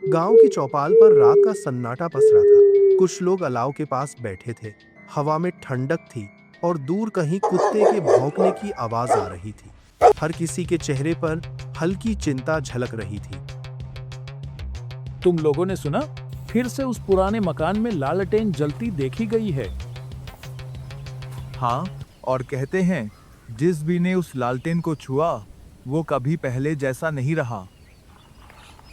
गांव की चौपाल पर रात का सन्नाटा पसरा था। कुछ लोग अलाव के पास बैठे थे। हवा में ठंडक थी और दूर कहीं कुत्ते के भौंकने की आवाज आ रही थी। हर किसी के चेहरे पर हल्की चिंता झलक रही थी। तुम लोगों ने सुना? फिर से उस पुराने मकान में लालटेन जलती देखी गई है। हाँ, और कहते हैं जिस भी ने उस लालटेन को छुआ वो कभी पहले जैसा नहीं रहा।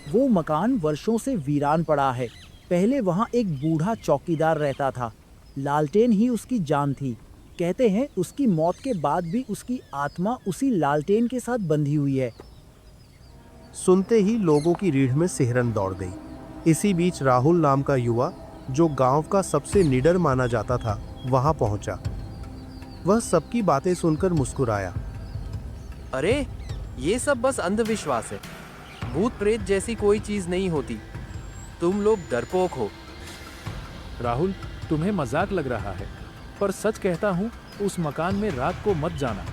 वो मकान वर्षों से वीरान पड़ा है। पहले वहाँ एक बूढ़ा चौकीदार रहता था। लालटेन ही उसकी जान थी। कहते हैं उसकी मौत के बाद भी उसकी आत्मा उसी लालटेन के साथ बंधी हुई है। सुनते ही लोगों की रीढ़ में सिहरन दौड़ गई। इसी बीच राहुल नाम का युवा, जो गांव का सबसे निडर माना जाता था, वहां पहुंचा। वह सबकी बातें सुनकर मुस्कुराया। अरे, ये सब बस अंधविश्वास है। भूत प्रेत जैसी कोई चीज नहीं होती। तुम लोग डरपोक हो। राहुल, तुम्हें मजाक लग रहा है, पर सच कहता हूँ, उस मकान में रात को मत जाना।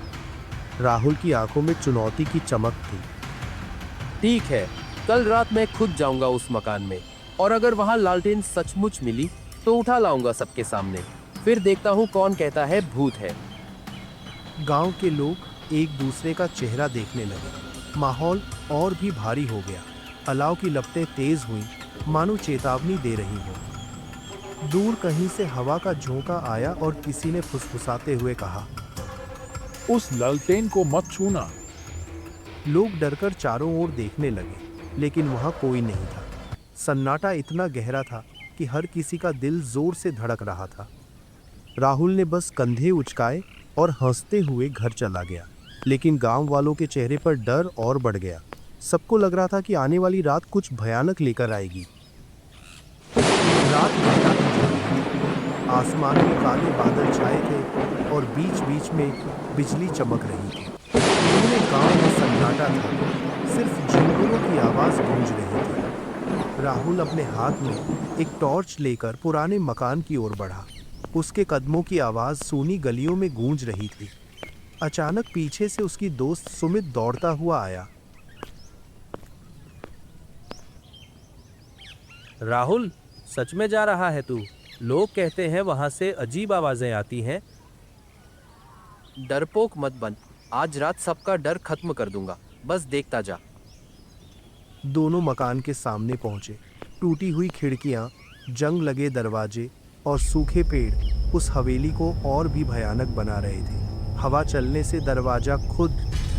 राहुल की आंखों में चुनौती की चमक थी। ठीक है, कल रात मैं खुद जाऊंगा उस मकान में, और अगर वहां लालटेन सचमुच मिली तो उठा लाऊंगा सबके सामने। फिर देखता हूँ कौन कहता है भूत है। गांव के लोग एक दूसरे का चेहरा देखने लगे। माहौल और भी भारी हो गया। अलाव की लपटें तेज हुईं, मानो चेतावनी दे रही हो। दूर कहीं से हवा का झोंका आया और किसी ने फुसफुसाते हुए कहा, उस लालटेन को मत छूना। लोग डरकर चारों ओर देखने लगे, लेकिन वहां कोई नहीं था। सन्नाटा इतना गहरा था कि हर किसी का दिल जोर से धड़क रहा था। राहुल ने बस कंधे उचकाए और हंसते हुए घर चला गया, लेकिन गांव वालों के चेहरे पर डर और बढ़ गया। सबको लग रहा था कि आने वाली रात कुछ भयानक लेकर आएगी। रात घटा दी जा रही थी। आसमान में काले बादल छाए थे और बीच बीच में बिजली चमक रही थी। पूरे गांव में सन्नाटा था, सिर्फ झिंगुरों की आवाज गूंज रही थी। राहुल अपने हाथ में एक टॉर्च लेकर पुराने मकान की ओर बढ़ा। उसके कदमों की आवाज सूनी गलियों में गूंज रही थी। अचानक पीछे से उसकी दोस्त सुमित दौड़ता हुआ आया। राहुल, सच में जा रहा है तू? लोग कहते हैं वहां से अजीब आवाजें आती हैं। डरपोक मत बन। आज रात सबका डर खत्म कर दूंगा। बस देखता जा। दोनों मकान के सामने पहुंचे। टूटी हुई खिड़कियां, जंग लगे दरवाजे और सूखे पेड़ उस हवेली को और भी भयानक बना रहे थे। हवा चलने से दरवाजा खुद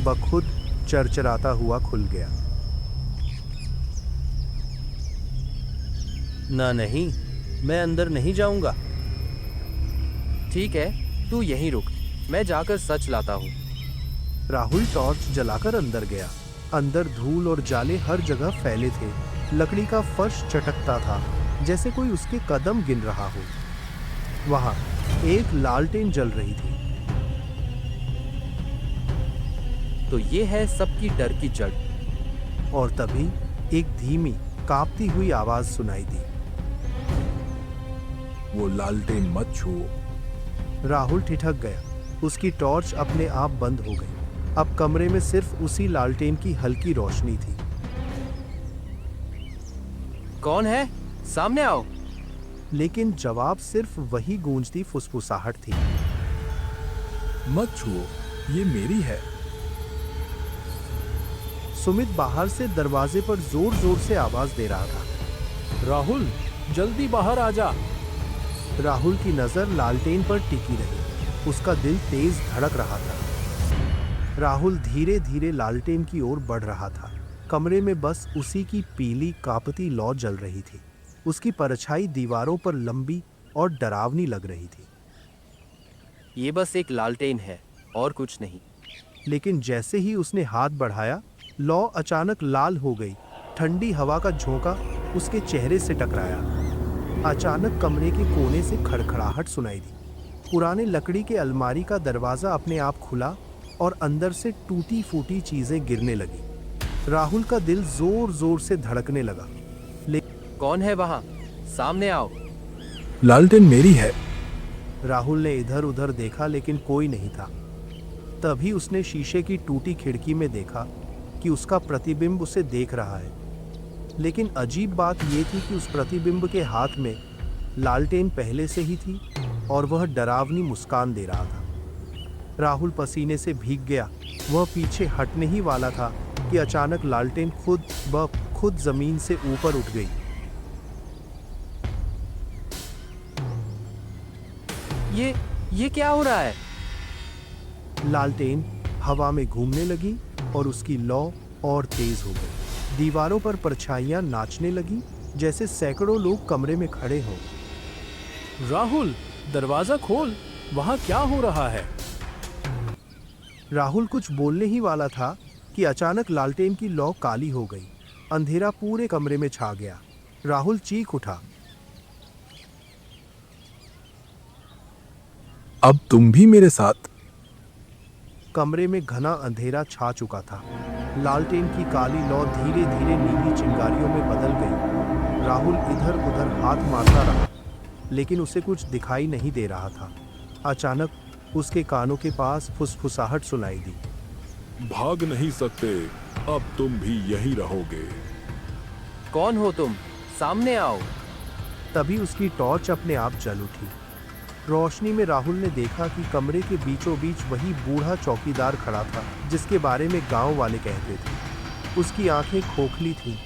ब खुद चरचराता हुआ खुल गया। ना नहीं, मैं अंदर नहीं जाऊंगा। ठीक है, तू यहीं रुक, मैं जाकर सच लाता हूँ। राहुल टॉर्च जलाकर अंदर गया। अंदर धूल और जाले हर जगह फैले थे। लकड़ी का फर्श चटकता था, जैसे कोई उसके कदम गिन रहा हो। वहां एक लालटेन जल रही थी। तो ये है सबकी डर की जड़। और तभी एक धीमी कांपती हुई आवाज सुनाई दी। वो लालटेन मत छुओ। राहुल ठिठक गया। उसकी टॉर्च अपने आप बंद हो गई। अब कमरे में सिर्फ उसी लालटेन की हल्की रोशनी थी। कौन है? सामने आओ। लेकिन जवाब सिर्फ वही गूंजती फुसफुसाहट थी। मत छुओ, ये मेरी है। सुमित बाहर से दरवाजे पर जोर जोर से आवाज दे रहा था। राहुल, जल्दी बाहर आ जा। राहुल की नजर लालटेन पर टिकी रही। उसका दिल तेज धड़क रहा था। राहुल धीरे धीरे लालटेन की ओर बढ़ रहा था। कमरे में बस उसी की पीली कांपती लौ जल रही थी। उसकी परछाई दीवारों पर लंबी और डरावनी लग रही थी। ये बस एक लालटेन है और कुछ नहीं। लेकिन जैसे ही उसने हाथ बढ़ाया, लौ अचानक लाल हो गई। ठंडी हवा का झोंका उसके चेहरे से टकराया। अचानक कमरे के कोने से खड़खड़ाहट सुनाई दी। पुराने लकड़ी के अलमारी का दरवाजा अपने आप खुला और अंदर से टूटी फूटी चीजें गिरने लगी। राहुल का दिल जोर जोर से धड़कने लगा। कौन है वहां? सामने आओ। लालटेन मेरी है। राहुल ने इधर उधर देखा, लेकिन कोई नहीं था। तभी उसने शीशे की टूटी खिड़की में देखा कि उसका प्रतिबिंब उसे देख रहा है। लेकिन अजीब बात यह थी कि उस प्रतिबिंब के हाथ में लालटेन पहले से ही थी और वह डरावनी मुस्कान दे रहा था। राहुल पसीने से भीग गया। वह पीछे हटने ही वाला था कि अचानक लालटेन खुद जमीन से ऊपर उठ गई। ये क्या हो रहा है? लालटेन हवा में घूमने लगी और उसकी लौ और तेज हो गई। दीवारों पर परछाइयां नाचने लगी जैसे सैकड़ों लोग कमरे में खड़े हों। राहुल, दरवाजा खोल, वहां क्या हो रहा है? राहुल कुछ बोलने ही वाला था कि अचानक लालटेन की लौ काली हो गई। अंधेरा पूरे कमरे में छा गया। राहुल चीख उठा। अब तुम भी मेरे साथ? कमरे में घना अंधेरा छा चुका था। लालटेन की काली लौ धीरे धीरे नीली चिंगारियों में बदल गई। राहुल इधर उधर हाथ मारता रहा, लेकिन उसे कुछ दिखाई नहीं दे रहा था। अचानक उसके कानों के पास फुसफुसाहट सुनाई दी। भाग नहीं सकते, अब तुम भी यहीं रहोगे। कौन हो तुम? सामने आओ। तभी उसकी टॉर्च अपने आप जल उठी। रोशनी में राहुल ने देखा कि कमरे के बीचों बीच वही बूढ़ा चौकीदार खड़ा था जिसके बारे में गांव वाले कहते थे। उसकी आंखें खोखली थीं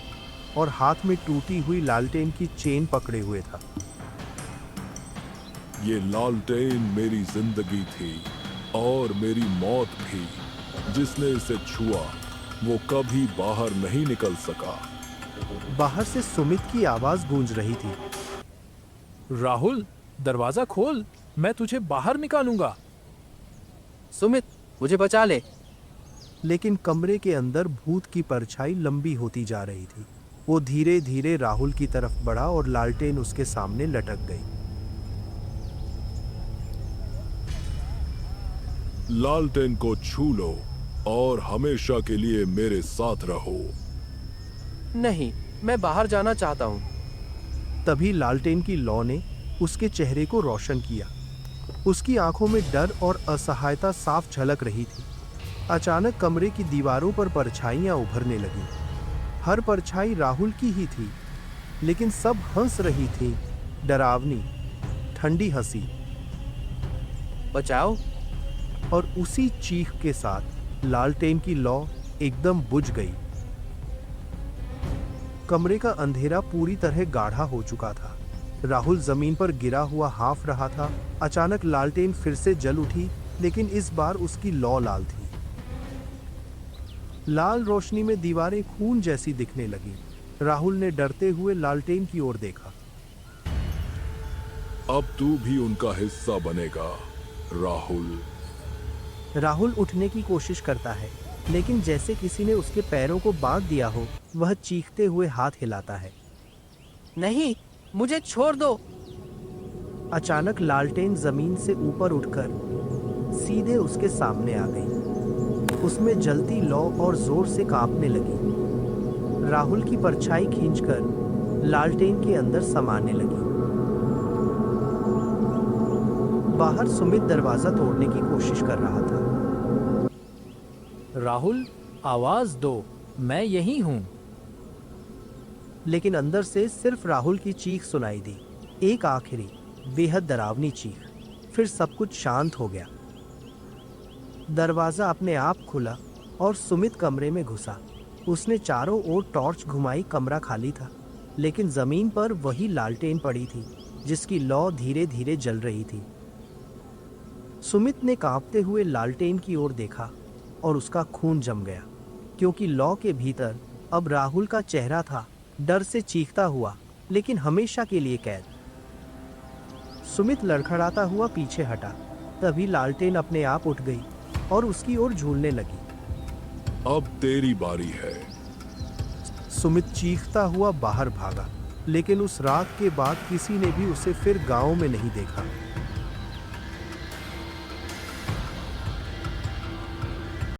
और हाथ में टूटी हुई लालटेन की चेन पकड़े हुए था। ये लालटेन मेरी जिंदगी थी और मेरी मौत भी। जिसने इसे छुआ वो कभी बाहर नहीं निकल सका। बाहर से सुमित की आवाज गूंज रही थी। राहुल, दरवाजा खोल, मैं तुझे बाहर निकालूंगा। सुमित, मुझे बचा ले। लेकिन कमरे के अंदर भूत की परछाई लंबी होती जा रही थी। वो धीरे धीरे राहुल की तरफ बढ़ा और लालटेन उसके सामने लटक गई। लालटेन को छू लो और हमेशा के लिए मेरे साथ रहो। नहीं, मैं बाहर जाना चाहता हूँ। तभी लालटेन की लौ ने उसके चेहरे को रोशन किया। उसकी आंखों में डर और असहायता साफ झलक रही थी। अचानक कमरे की दीवारों पर परछाइयां उभरने लगीं। हर परछाई राहुल की ही थी, लेकिन सब हंस रही थी, डरावनी, ठंडी हंसी। बचाओ। और उसी चीख के साथ लालटेन की लौ एकदम बुझ गई। कमरे का अंधेरा पूरी तरह गाढ़ा हो चुका था। राहुल जमीन पर गिरा हुआ हाँफ रहा था। अचानक लालटेन फिर से जल उठी, लेकिन इस बार उसकी लौ लाल थी। लाल रोशनी में दीवारें खून जैसी दिखने लगी। राहुल ने डरते हुए लालटेन की ओर देखा। अब तू भी उनका हिस्सा बनेगा, राहुल। राहुल उठने की कोशिश करता है, लेकिन जैसे किसी ने उसके पैरों को बांध दिया हो, वह चीखते हुए हाथ हिलाता है। नहीं, मुझे छोड़ दो। अचानक लालटेन जमीन से ऊपर उठकर सीधे उसके सामने आ गई। उसमें जलती लौ और जोर से कांपने लगी। राहुल की परछाई खींचकर लालटेन के अंदर समाने लगी। बाहर सुमित दरवाजा तोड़ने की कोशिश कर रहा था। राहुल, आवाज दो, मैं यहीं हूं। लेकिन अंदर से सिर्फ राहुल की चीख सुनाई दी, एक आखिरी बेहद डरावनी चीख। फिर सब कुछ शांत हो गया। दरवाजा अपने आप खुला और सुमित कमरे में घुसा। उसने चारों ओर टॉर्च घुमाई। कमरा खाली था, लेकिन जमीन पर वही लालटेन पड़ी थी जिसकी लौ धीरे धीरे जल रही थी। सुमित ने कांपते हुए लालटेन की ओर देखा और उसका खून जम गया, क्योंकि लौ के भीतर अब राहुल का चेहरा था, डर से चीखता हुआ, लेकिन हमेशा के लिए कैद। सुमित लड़खड़ाता हुआ पीछे हटा। तभी लालटेन अपने आप उठ गई और उसकी ओर झूलने लगी। अब तेरी बारी है। सुमित चीखता हुआ बाहर भागा, लेकिन उस रात के बाद किसी ने भी उसे फिर गांव में नहीं देखा।